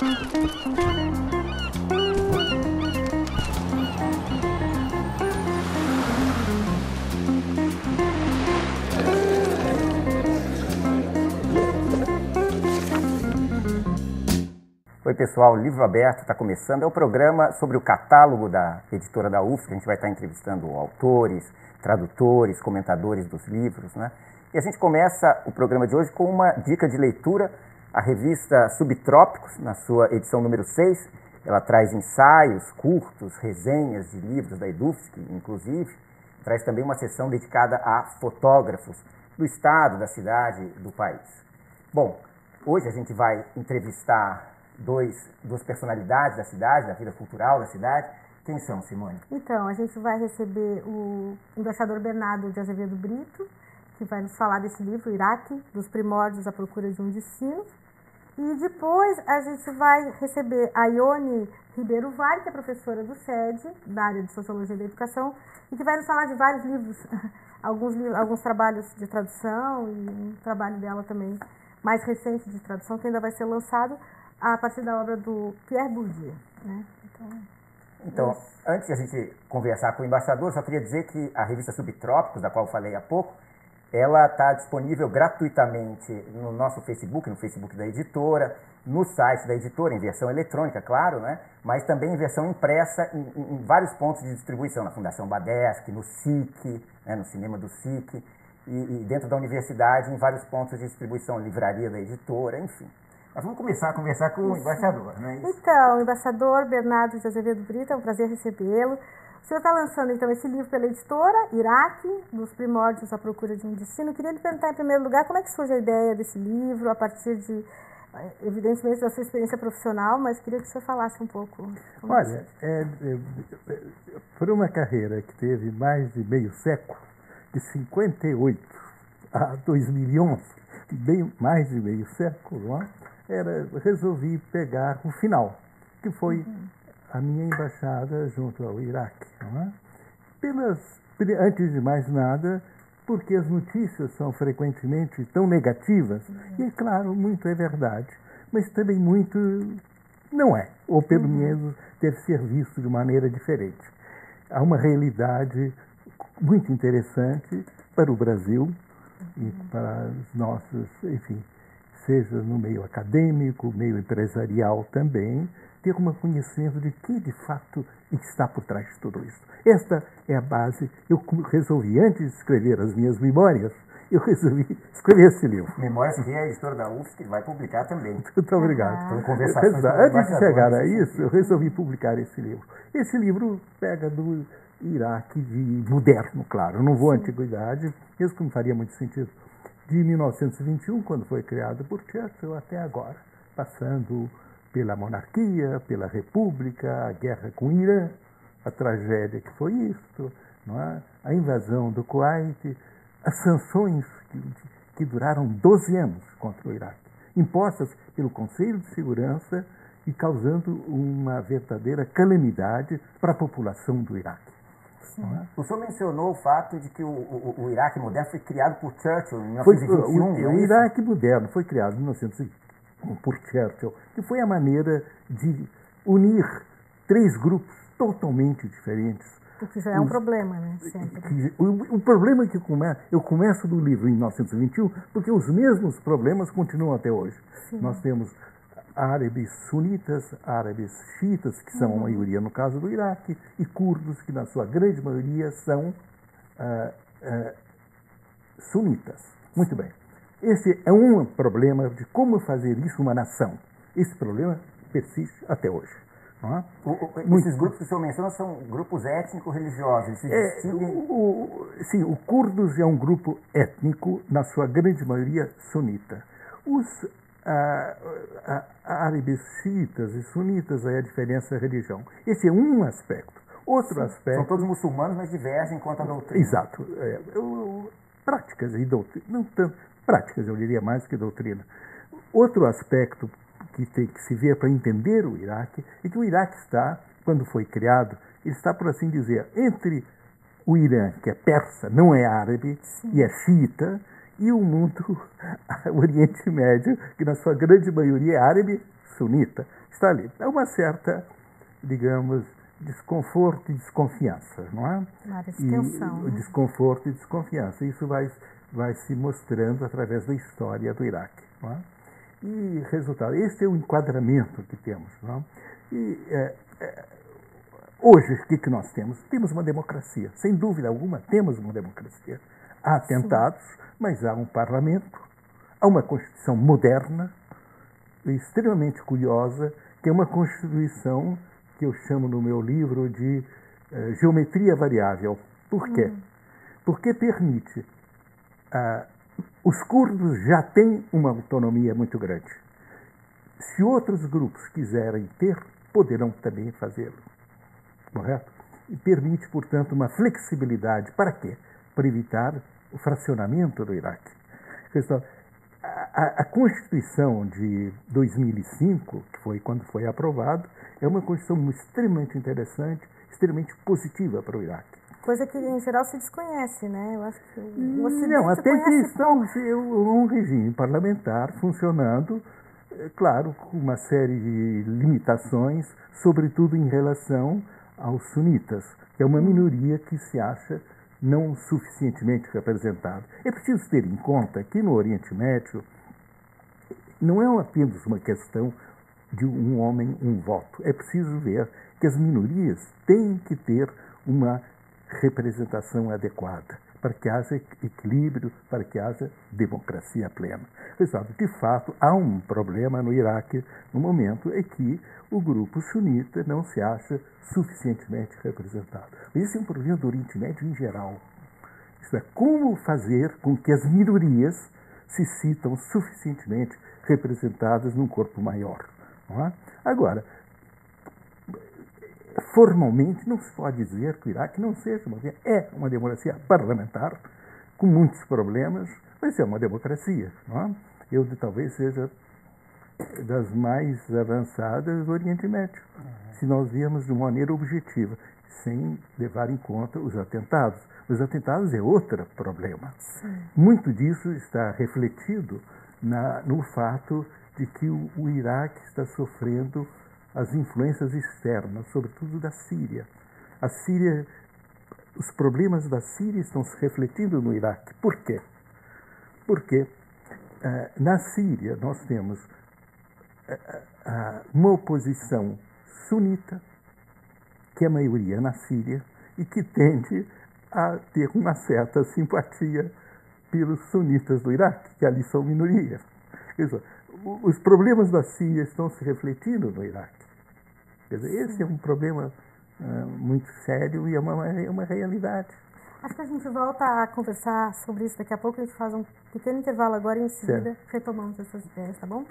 Oi pessoal, Livro Aberto está começando, é o programa sobre o catálogo da editora da UFSC. A gente vai estar entrevistando autores, tradutores, comentadores dos livros, né? E a gente começa o programa de hoje com uma dica de leitura, a revista Subtrópicos, na sua edição número 6. Ela traz ensaios, curtos, resenhas de livros da EDUFSC, inclusive. Traz também uma seção dedicada a fotógrafos do estado, da cidade, do país. Bom, hoje a gente vai entrevistar duas personalidades da cidade, da vida cultural da cidade. Quem são, Simone? Então, a gente vai receber o embaixador Bernardo de Azevedo Brito, que vai nos falar desse livro, Iraque, dos primórdios à procura de um destino. E depois a gente vai receber a Ione Ribeiro Vale, que é professora do SED, da área de Sociologia da Educação, e que vai nos falar de vários livros, alguns trabalhos de tradução e um trabalho dela também mais recente de tradução, que ainda vai ser lançado a partir da obra do Pierre Bourdieu, né? Então, antes de a gente conversar com o embaixador, só queria dizer que a revista Subtrópicos, da qual eu falei há pouco, ela está disponível gratuitamente no nosso Facebook, no Facebook da editora, no site da editora, em versão eletrônica, claro, né? Mas também em versão impressa em vários pontos de distribuição, na Fundação Badesc, no SIC, né? No cinema do SIC, e dentro da universidade, em vários pontos de distribuição, livraria da editora, enfim. Nós vamos começar a conversar com o embaixador, né? Então, o embaixador Bernardo de Azevedo Brito, é um prazer recebê-lo. O senhor está lançando, então, esse livro pela editora, Iraque, dos primórdios à procura de um destino. Eu queria lhe perguntar, em primeiro lugar, como é que surge a ideia desse livro, a partir de, evidentemente, da sua experiência profissional, mas queria que o senhor falasse um pouco. Olha, por uma carreira que teve mais de meio século, de 58 a 2011, bem mais de meio século, não é? Resolvi pegar o final, que foi a minha embaixada junto ao Iraque. Não é? Antes de mais nada, porque as notícias são frequentemente tão negativas, e é claro, muito é verdade, mas também muito não é, ou pelo menos deve ser visto de maneira diferente. Há uma realidade muito interessante para o Brasil e para os nossos, enfim, seja no meio acadêmico, meio empresarial também, ter uma conhecimento de que, de fato, está por trás de tudo isso. Esta é a base. Eu resolvi, antes de escrever as minhas memórias, eu resolvi escrever esse livro. Memórias que a editora da UFSC vai publicar também. Muito obrigado. Antes de chegar a isso, eu resolvi publicar esse livro. Esse livro pega do Iraque de moderno, claro. Eu não vou à antiguidade, mesmo que não faria muito sentido. De 1921, quando foi criado por Churchill, até agora, passando pela monarquia, pela república, a guerra com o Irã, a tragédia que foi isto, não é? A invasão do Kuwait, as sanções que duraram 12 anos contra o Iraque, impostas pelo Conselho de Segurança e causando uma verdadeira calamidade para a população do Iraque. O senhor mencionou o fato de que o Iraque moderno foi criado por Churchill em 1921. O Iraque moderno foi criado em 1921 por Churchill, que foi a maneira de unir três grupos totalmente diferentes. O que já é um problema, né? Sempre. O problema é que eu começo do livro em 1921, porque os mesmos problemas continuam até hoje. Sim. Nós temos árabes sunitas, árabes xiitas, que são a maioria no caso do Iraque, e curdos, que na sua grande maioria são sunitas. Muito bem. Esse é um problema de como fazer isso uma nação. Esse problema persiste até hoje. Não é? Esses grupos que o senhor menciona são grupos étnico-religiosos. Sim, o curdos é um grupo étnico, na sua grande maioria sunita. Os árabes xiitas e sunitas, aí a diferença é a religião. Esse é um aspecto. Outro aspecto... São todos muçulmanos, mas divergem quanto à doutrina. Exato. Práticas e doutrina. Não tanto, práticas, eu diria mais que doutrina. Outro aspecto que tem que se ver para entender o Iraque é que o Iraque está, quando foi criado, ele está, por assim dizer, entre o Irã, que é persa, não é árabe, e é xiita, e o mundo, o Oriente Médio, que na sua grande maioria é árabe sunita, está ali. Há uma certa, digamos, desconforto e desconfiança, não é? Uma área de tensão. E desconforto e desconfiança. Isso vai se mostrando através da história do Iraque, não é? E resultado, esse é o enquadramento que temos, não é? E hoje, o que nós temos? Temos uma democracia, sem dúvida alguma, temos uma democracia. Há atentados, mas há um parlamento, há uma Constituição moderna, extremamente curiosa, que é uma Constituição que eu chamo no meu livro de geometria variável. Por quê? Porque permite... os curdos já têm uma autonomia muito grande. Se outros grupos quiserem ter, poderão também fazê-lo. Correto? E permite, portanto, uma flexibilidade. Para quê? Para evitar o fracionamento do Iraque. A Constituição de 2005, que foi quando foi aprovado, é uma Constituição extremamente interessante, extremamente positiva para o Iraque. Coisa que, em geral, se desconhece, né? Eu acho que não, até que estamos um regime parlamentar funcionando, claro, com uma série de limitações, sobretudo em relação aos sunitas, que é uma minoria que se acha não suficientemente representada. É preciso ter em conta que no Oriente Médio não é apenas uma questão de um homem, um voto. É preciso ver que as minorias têm que ter uma representação adequada para que haja equilíbrio, para que haja democracia plena. Exato. De fato, há um problema no Iraque no momento em que o grupo sunita não se acha suficientemente representado. Esse é um problema do Oriente Médio em geral. Isto é, como fazer com que as minorias se sintam suficientemente representadas num corpo maior. Não é? Agora, formalmente não se pode dizer que o Iraque não seja uma democracia parlamentar, com muitos problemas, mas é uma democracia. Não é? Eu talvez seja das mais avançadas do Oriente Médio, se nós virmos de uma maneira objetiva, sem levar em conta os atentados. Os atentados é outro problema. Sim. Muito disso está refletido no fato de que o Iraque está sofrendo as influências externas, sobretudo da Síria. A Síria, os problemas da Síria estão se refletindo no Iraque. Por quê? Porque na Síria nós temos uma oposição sunita, que é a maioria na Síria, e que tende a ter uma certa simpatia pelos sunitas do Iraque, que ali são minoria. Os problemas da Síria estão se refletindo no Iraque. Quer dizer, esse é um problema muito sério e é uma realidade. Acho que a gente volta a conversar sobre isso daqui a pouco. A gente faz um pequeno intervalo agora e em seguida retomamos essas ideias, tá bom?